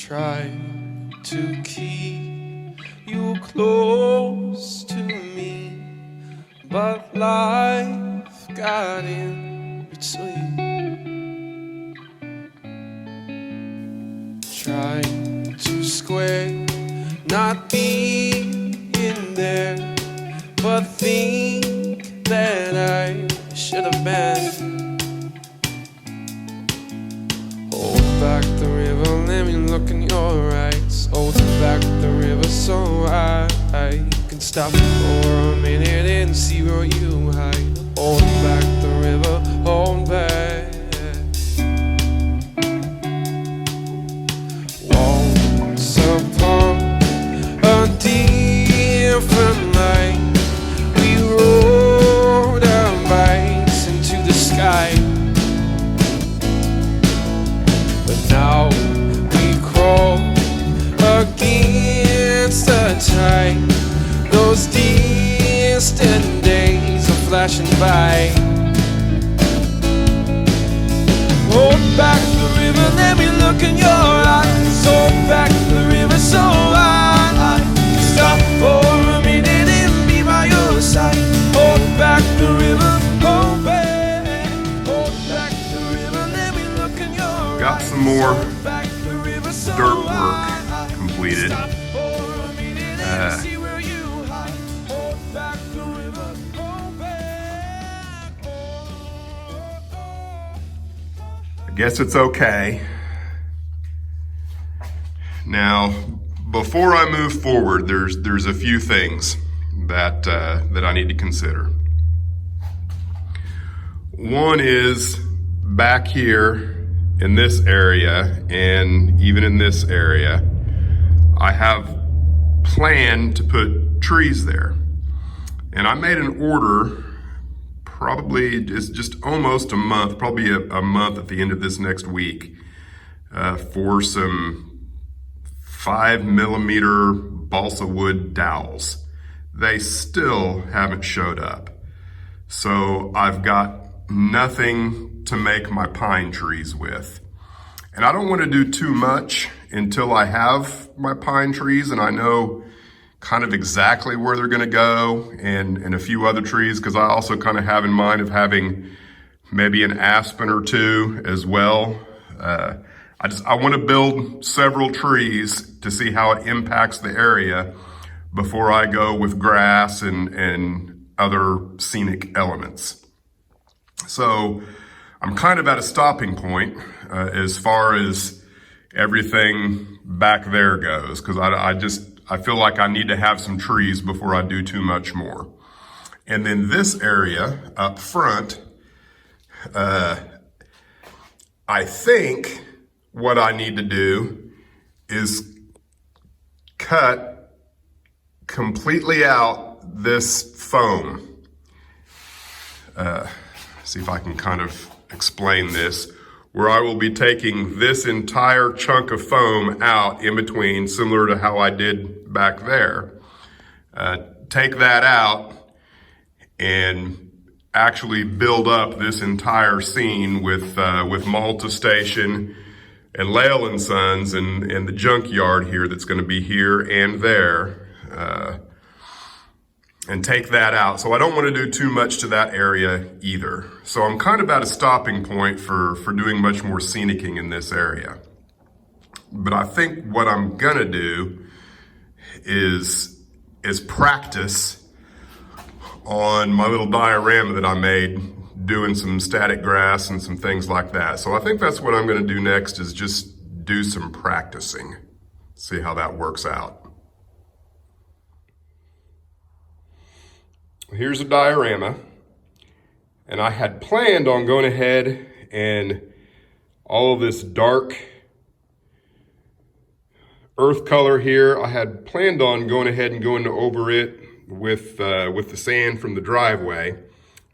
Try to keep you close to me, but life got in between. Try to square not being in there, but think that I should have been. Hold back the river, let me look in your eyes. Hold back the river so I can stop for a minute and see where you hide. Hold back the river, hold back. Once upon a different night, we rode our bikes into the sky. Now we crawl against the tide. Those distant days are flashing by. Hold back the river, let me look in your eyes. Hold back the river so I can stop for a minute and be by your side. Hold back the river, hold back. Hold back the river, let me look in your eyes. Got some more dirt work completed. I guess it's okay. Now, before I move forward, there's a few things that I need to consider. One is back here in this area, and even in this area, I have planned to put trees there. And I made an order, probably just almost a month, probably a month at the end of this next week, for some 5mm balsa wood dowels. They still haven't showed up. So I've got nothing to make my pine trees with. And I don't want to do too much until I have my pine trees and I know kind of exactly where they're going to go, and a few other trees, because I also kind of have in mind of having maybe an aspen or two as well. I want to build several trees to see how it impacts the area before I go with grass and other scenic elements. So I'm kind of at a stopping point as far as everything back there goes, because I feel like I need to have some trees before I do too much more. And then this area up front, I think what I need to do is cut completely out this foam. See if I can kind of explain this, where I will be taking this entire chunk of foam out in between, similar to how I did back there. Take that out and actually build up this entire scene with Malta Station and Lael & Sons and the junkyard here that's going to be here and there. And take that out. So I don't want to do too much to that area either. So I'm kind of at a stopping point for doing much more scenicking in this area. But I think what I'm gonna do is practice on my little diorama that I made, doing some static grass and some things like that. So I think that's what I'm gonna do next, is just do some practicing. See how that works out. Here's a diorama, and I had planned on going ahead and all of this dark earth color here, I had planned on going ahead and going over it with the sand from the driveway,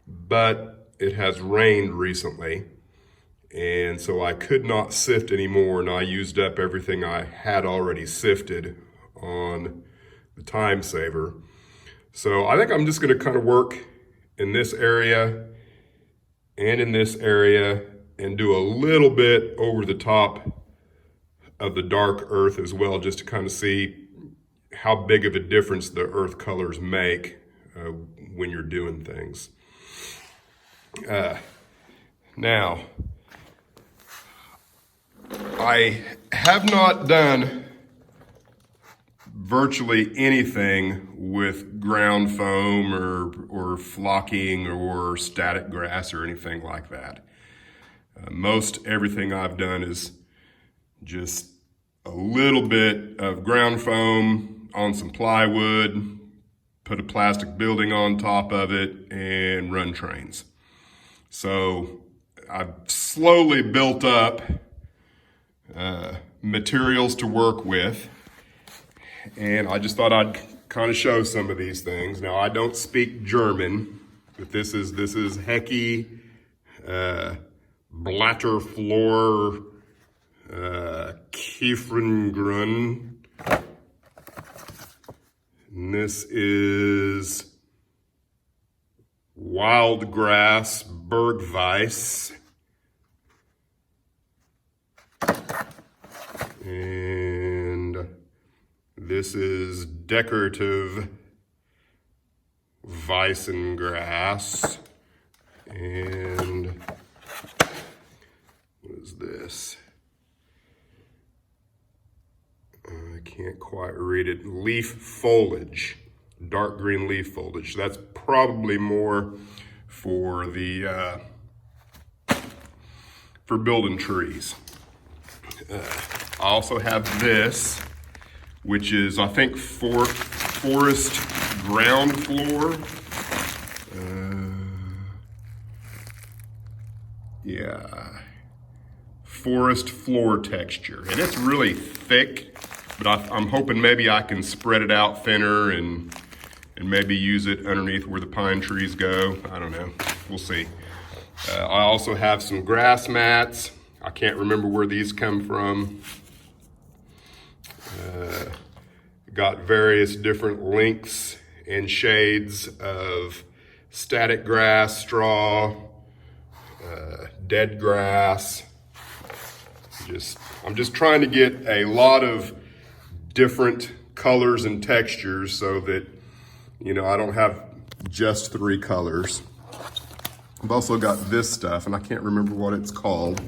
but it has rained recently, and so I could not sift anymore, and I used up everything I had already sifted on the time saver. So I think I'm just gonna kind of work in this area and in this area and do a little bit over the top of the dark earth as well, just to kind of see how big of a difference the earth colors make when you're doing things. Now, I have not done virtually anything with ground foam or flocking or static grass or anything like that. Most everything I've done is just a little bit of ground foam on some plywood, put a plastic building on top of it, and run trains. So I've slowly built up materials to work with, and I just thought I'd kind of show some of these things. Now, I don't speak German, but this is Hecke Blatterflor Kieferngrün. And this is Wildgrass Bergweiss. And this is decorative Weissengrass. And what is this? I can't quite read it. Leaf foliage, dark green leaf foliage. That's probably more for the for building trees. I also have this, which is, I think, forest ground floor. Yeah, forest floor texture, and it's really thick, but I'm hoping maybe I can spread it out thinner and maybe use it underneath where the pine trees go. I don't know, we'll see. I also have some grass mats. I can't remember where these come from. Got various different lengths and shades of static grass, straw, dead grass. I'm just trying to get a lot of different colors and textures so that, you know, I don't have just 3 colors. I've also got this stuff, and I can't remember what it's called.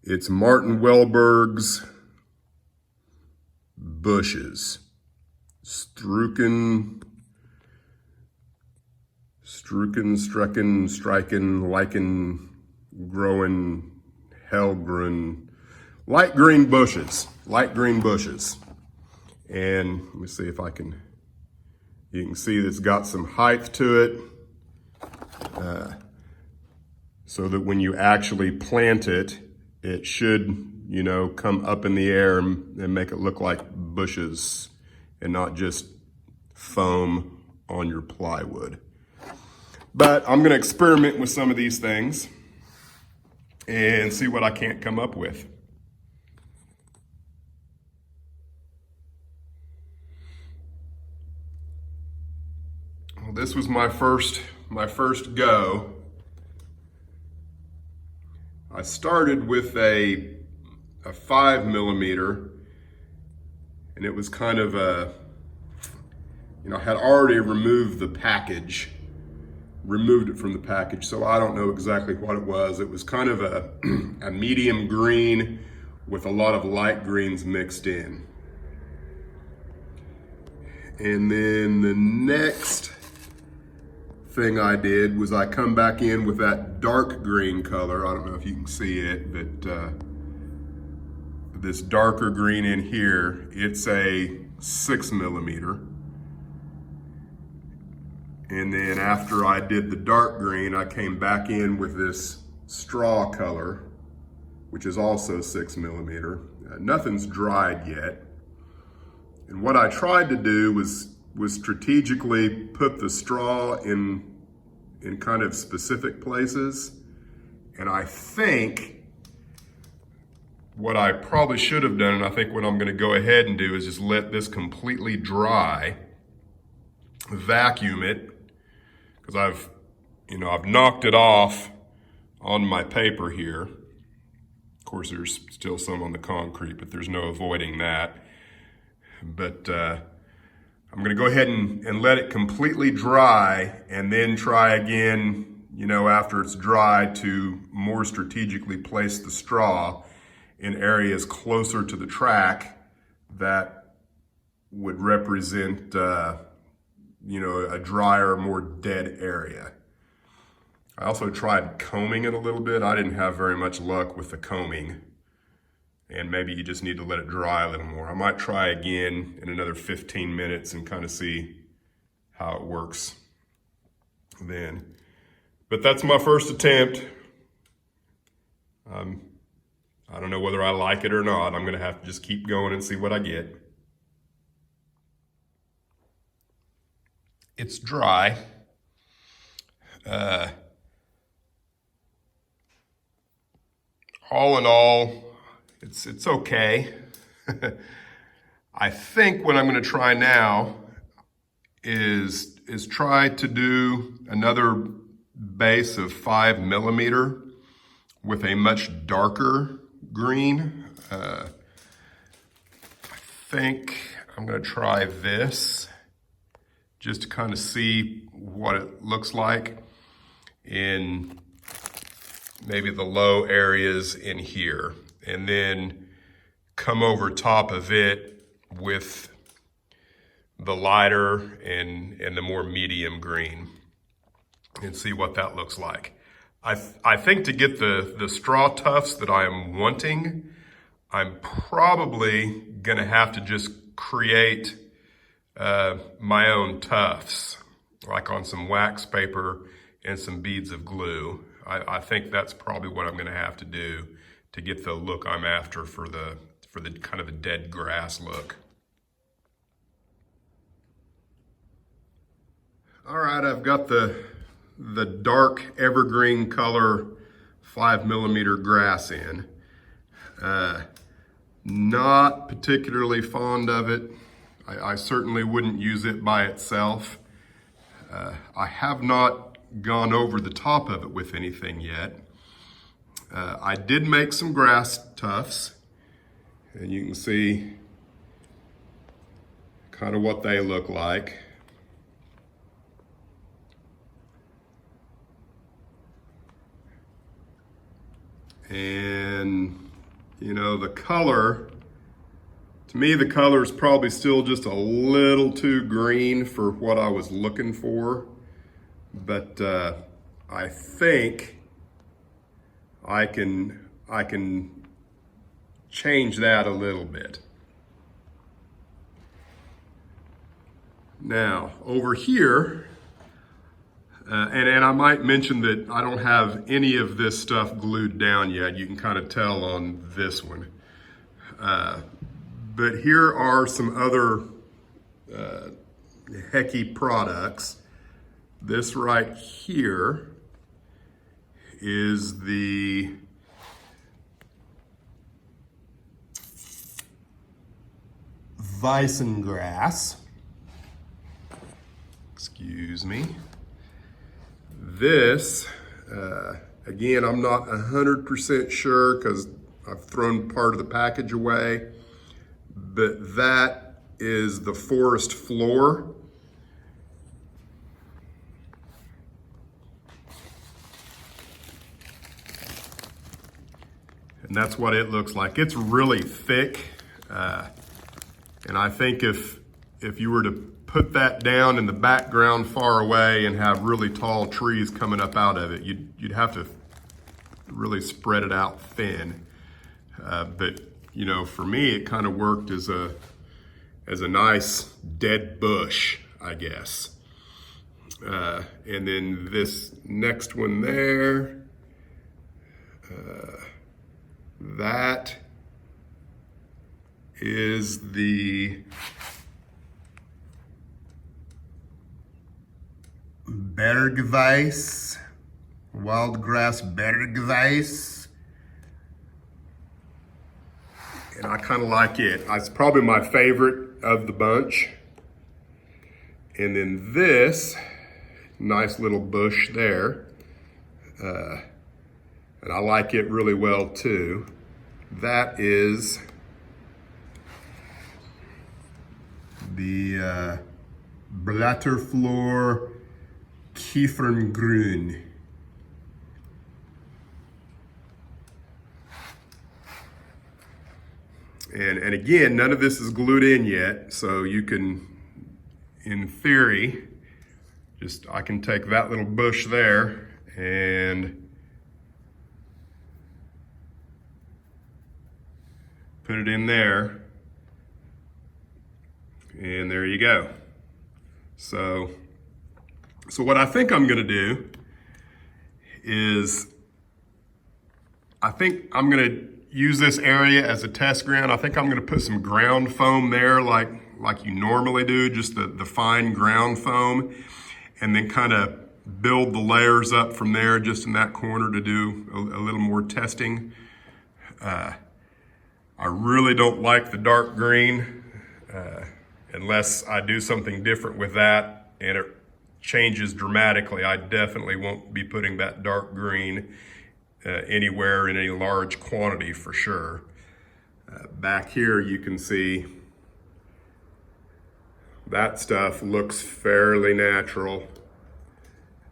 It's Martin Welberg's bushes. Strucken, striken, lichen, growing, Hellgrun, light green bushes. And let me see if I can, you can see that it's got some height to it, so that when you actually plant it, it should, you know, come up in the air and make it look like bushes and not just foam on your plywood. But I'm gonna experiment with some of these things and see what I can't come up with. Well, this was my first go. I started with a 5mm, and it was kind of a, you know, I had already removed it from the package, so I don't know exactly what it was. It was kind of a medium green with a lot of light greens mixed in. And then the next thing I did was I come back in with that dark green color. I don't know if you can see it, but this darker green in here, it's a 6mm. And then after I did the dark green, I came back in with this straw color, which is also 6mm. Nothing's dried yet. And what I tried to do was strategically put the straw in kind of specific places. And I think what I probably should have done, and I think what I'm gonna go ahead and do, is just let this completely dry, vacuum it, because I've knocked it off on my paper here. course, there's still some on the concrete, but there's no avoiding that. But I'm gonna go ahead and let it completely dry and then try again, after it's dry, to more strategically place the straw in areas closer to the track that would represent, a drier, more dead area. I also tried combing it a little bit. I didn't have very much luck with the combing, and maybe you just need to let it dry a little more. I might try again in another 15 minutes and kind of see how it works then. But that's my first attempt. I don't know whether I like it or not. I'm gonna have to just keep going and see what I get. It's dry. All in all, it's okay. I think what I'm gonna try now is try to do another base of 5mm with a much darker green. I think I'm gonna try this just to kind of see what it looks like in maybe the low areas in here, and then come over top of it with the lighter and the more medium green and see what that looks like. I think to get the straw tufts that I am wanting, I'm probably gonna have to just create my own tufts, like on some wax paper and some beads of glue. I think that's probably what I'm gonna have to do to get the look I'm after for the kind of the dead grass look. All right, I've got the dark evergreen color 5mm grass in. Not particularly fond of it. I certainly wouldn't use it by itself. I have not gone over the top of it with anything yet. I did make some grass tufts, and you can see kind of what they look like. And the color, to me, the color is probably still just a little too green for what I was looking for. But I think I can change that a little bit. Now, over here, and I might mention that I don't have any of this stuff glued down yet. You can kind of tell on this one. But here are some other Hecky products. This right here is the Weissen grass. Excuse me. This, again, I'm not 100% sure because I've thrown part of the package away, but that is the forest floor. And that's what it looks like. It's really thick. And I think if you were to put that down in the background far away and have really tall trees coming up out of it, you'd have to really spread it out thin. But for me, it kind of worked as a nice dead bush, I guess. And then this next one there, that is the Bergweiss, wild grass Bergweiss. And I kind of like it. It's probably my favorite of the bunch. And then this nice little bush there. And I like it really well too. That is the Blätterflor Kieferngrün. And again, none of this is glued in yet, so you can, in theory, I can take that little bush there and put it in there, and there you go. So what I think I'm gonna do is, I think I'm gonna use this area as a test ground. I think I'm gonna put some ground foam there like you normally do, just the fine ground foam, and then kind of build the layers up from there just in that corner to do a little more testing. I really don't like the dark green unless I do something different with that and it changes dramatically. I definitely won't be putting that dark green anywhere in any large quantity for sure. Back here you can see that stuff looks fairly natural,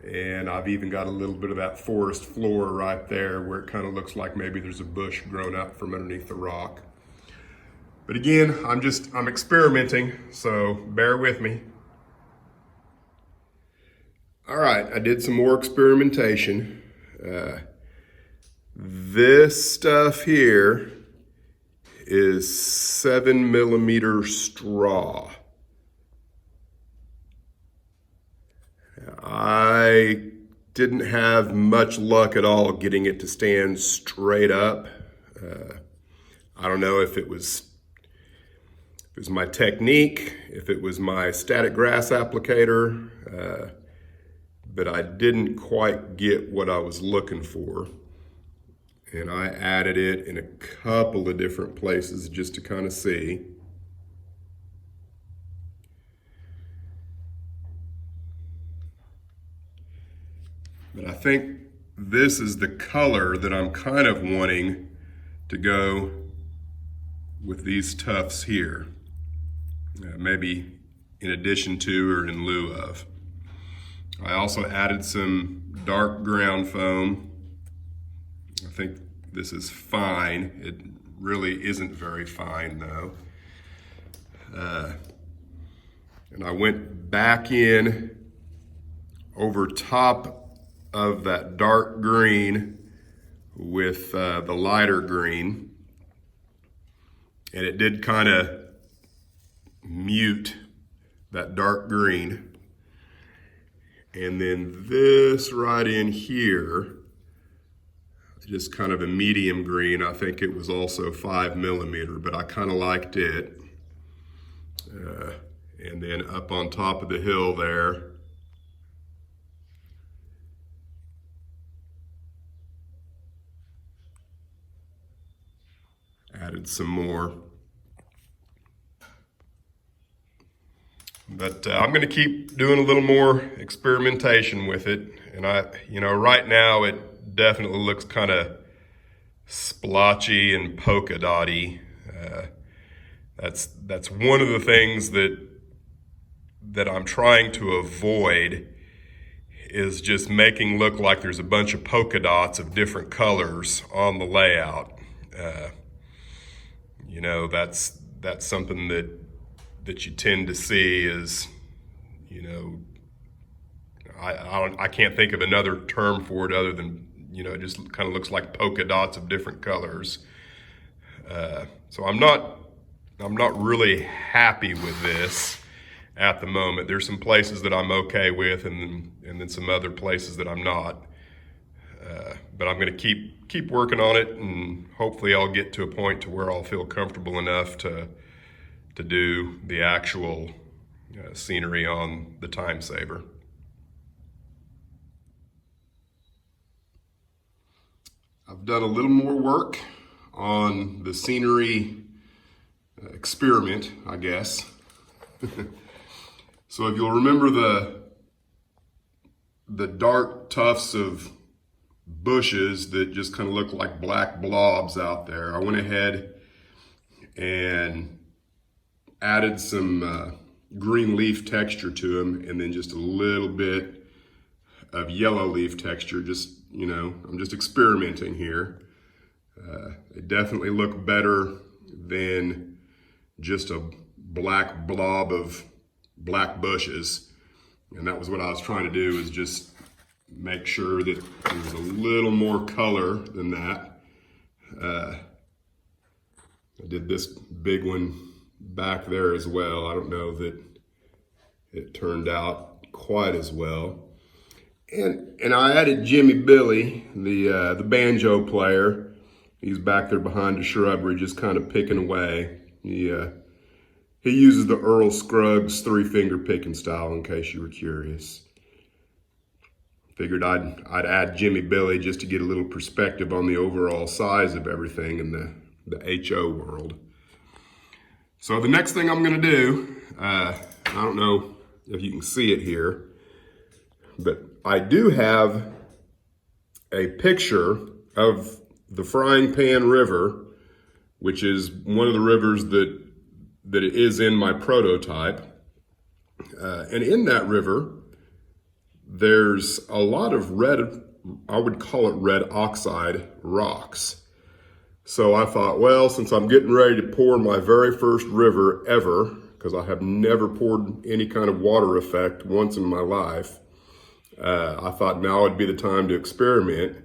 and I've even got a little bit of that forest floor right there where it kind of looks like maybe there's a bush grown up from underneath the rock. But again, I'm experimenting, so bear with me. All right, I did some more experimentation. This stuff here is 7mm straw. I didn't have much luck at all getting it to stand straight up. I don't know if it was my technique, if it was my static grass applicator, but I didn't quite get what I was looking for. And I added it in a couple of different places just to kind of see. But I think this is the color that I'm kind of wanting to go with these tufts here. Maybe in addition to or in lieu of. I also added some dark ground foam. I think this is fine. It really isn't very fine though. And I went back in over top of that dark green with the lighter green. And it did kind of mute that dark green. And then this right in here, just kind of a medium green. I think it was also 5mm, but I kind of liked it. And then up on top of the hill there, added some more. But I'm gonna keep doing a little more experimentation with it. And right now it definitely looks kind of splotchy and polka dotty. That's one of the things that I'm trying to avoid, is just making look like there's a bunch of polka dots of different colors on the layout. That's something that you tend to see is, I can't think of another term for it other than, it just kind of looks like polka dots of different colors. So I'm not really happy with this at the moment. There's some places that I'm okay with, and then some other places that I'm not. But I'm going to keep working on it, and hopefully I'll get to a point to where I'll feel comfortable enough to do the actual scenery on the Time Saver. I've done a little more work on the scenery experiment, I guess. So if you'll remember the dark tufts of bushes that just kind of look like black blobs out there. I went ahead and added some green leaf texture to them, and then just a little bit of yellow leaf texture. Just, you know, I'm just experimenting here. They definitely look better than just a black blob of black bushes. And that was what I was trying to do, is just make sure that there was a little more color than that. I did this big one back there as well. I don't know that it turned out quite as well. And I added Jimmy Billy, the banjo player. He's back there behind the shrubbery, just kind of picking away. He uses the Earl Scruggs 3-finger picking style, in case you were curious. Figured I'd add Jimmy Billy just to get a little perspective on the overall size of everything in the HO world. So the next thing I'm gonna do, I don't know if you can see it here, but I do have a picture of the Frying Pan River, which is one of the rivers that is in my prototype. And in that river, there's a lot of red, I would call it red oxide rocks. So I thought, well, since I'm getting ready to pour my very first river ever, because I have never poured any kind of water effect once in my life, I thought now would be the time to experiment.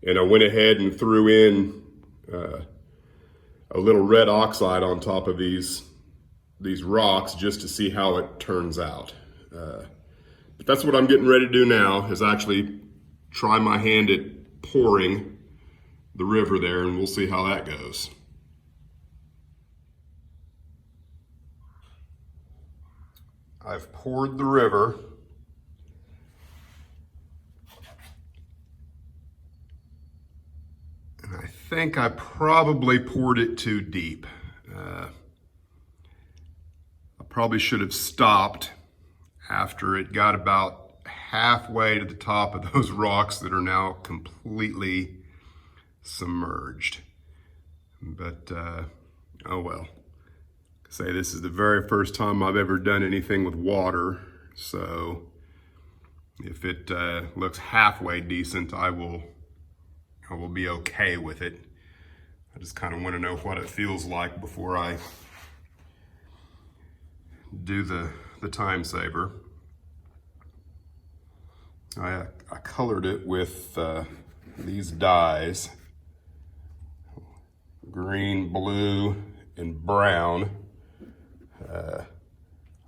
And I went ahead and threw in a little red oxide on top of these rocks just to see how it turns out. But that's what I'm getting ready to do now, is actually try my hand at pouring the river there, and we'll see how that goes. I've poured the river. And I think I probably poured it too deep. I probably should have stopped after it got about halfway to the top of those rocks that are now completely submerged. But oh well. Say this is the very first time I've ever done anything with water, so if it looks halfway decent, I will be okay with it. I just kind of want to know what it feels like before I do the time saver. I colored it with these dyes, green, blue, and brown.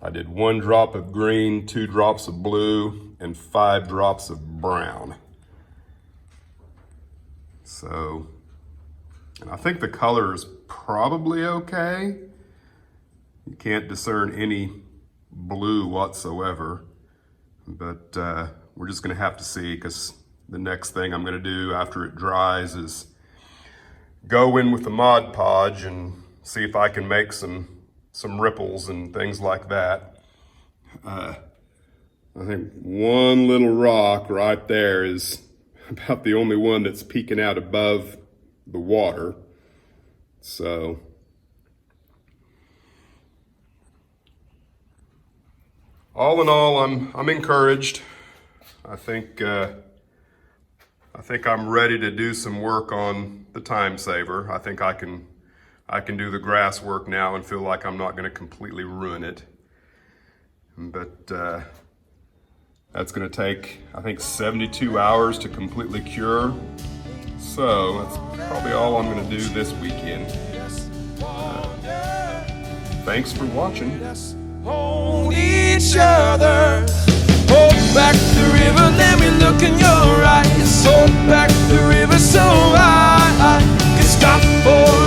I did 1 drop of green, 2 drops of blue, and 5 drops of brown. So, and I think the color is probably okay. You can't discern any blue whatsoever, but we're just gonna have to see, because the next thing I'm gonna do after it dries is go in with the Mod Podge and see if I can make some ripples and things like that. I think one little rock right there is about the only one that's peeking out above the water. So all in all, I'm encouraged. I think I'm ready to do some work on the time saver. I think I can do the grass work now and feel like I'm not going to completely ruin it. But that's going to take, I think, 72 hours to completely cure. So that's probably all I'm going to do this weekend. Thanks for watching. Hold each other. Hold back the river, let me look in your eyes. Hold back the river so I can stop for